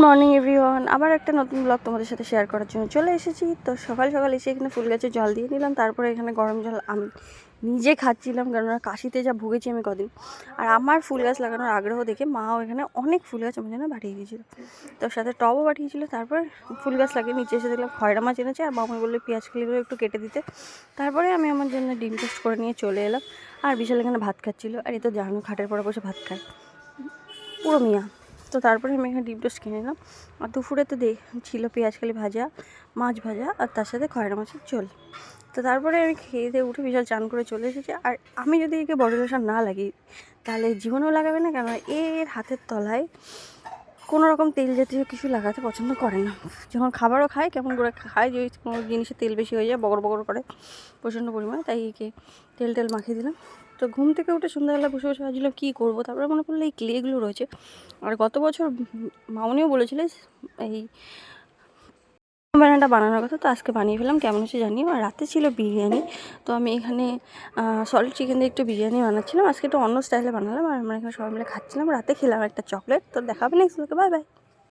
Morning everyone, আবার একটা নতুন ব্লগ তোমাদের সাথে শেয়ার করার জন্য চলে এসেছি। তো সকাল সকাল এসে এখানে ফুল গাছে জল দিয়ে নিলাম। তারপরে এখানে গরম জল আমি নিজে খাচ্ছিলাম, কেননা কাশিতে যা ভুগেছি আমি কদিন। আর আমার ফুল গাছ লাগানোর আগ্রহ দেখে মাও এখানে অনেক ফুল গাছ আমার জন্য পাঠিয়ে দিয়েছিল, তার সাথে টবও পাঠিয়েছিল। তারপর ফুল গাছ লাগিয়ে নিচে এসে দেখলাম খয়রা মাছ এনেছে, আর মামা বললো পেঁয়াজ কলিগুলো একটু কেটে দিতে। তারপরে আমি আমার জন্য ডিম টোস্ট করে নিয়ে চলে এলাম। আর বিশাল এখানে ভাত খাচ্ছিলো, আর এই তো জানো খাটের পরে বসে ভাত খায় পুরো মিয়া। তো তারপরে আমি এখানে ডিম টোস্ট কিনে নিলাম। আর দুপুরে তো ছিল পেঁয়াজকালি ভাজা, মাছ ভাজা, আর তার সাথে খয়রা মাছের ঝোল। তো তারপরে আমি খেয়ে দিয়ে উঠে বিশাল চান করে চলে এসেছি। আর আমি যদি একে বডি লোশন না লাগিয়ে তাহলে জীবনেও লাগাবে না, কেন এর হাতের তলায় কোনো রকম তেল জাতীয় কিছু লাগাতে পছন্দ করে না। যখন খাবারও খায় কেমন করে খায়, যদি কোনো জিনিসে তেল বেশি হয়ে যায় বগর বগর করে প্রচণ্ড পরিমাণে, তাই একে তেল মাখিয়ে দিলাম। তো ঘুম থেকে উঠে সন্ধ্যাবেলা বসে বসে ভাবছিলাম কী করবো। তারপরে মনে পড়লো এই ক্লেগুলো রয়েছে। আর গত বছর মামনিও বলেছিল এই বানানাটা বানানোর কথা, তো আজকে বানিয়ে ফেলাম। কেমন হচ্ছে জানিও। আর রাতে ছিল বিরিয়ানি, তো আমি এখানে সলিড চিকেন দিয়ে একটু বিরিয়ানি বানাচ্ছিলাম। আজকে একটু অন্য স্টাইলে বানালাম, আর আমরা এখানে সবাই মিলে খাচ্ছিলাম। রাতে খেলাম একটা চকলেট। তো দেখাবে নেক্সট, বাই বাই।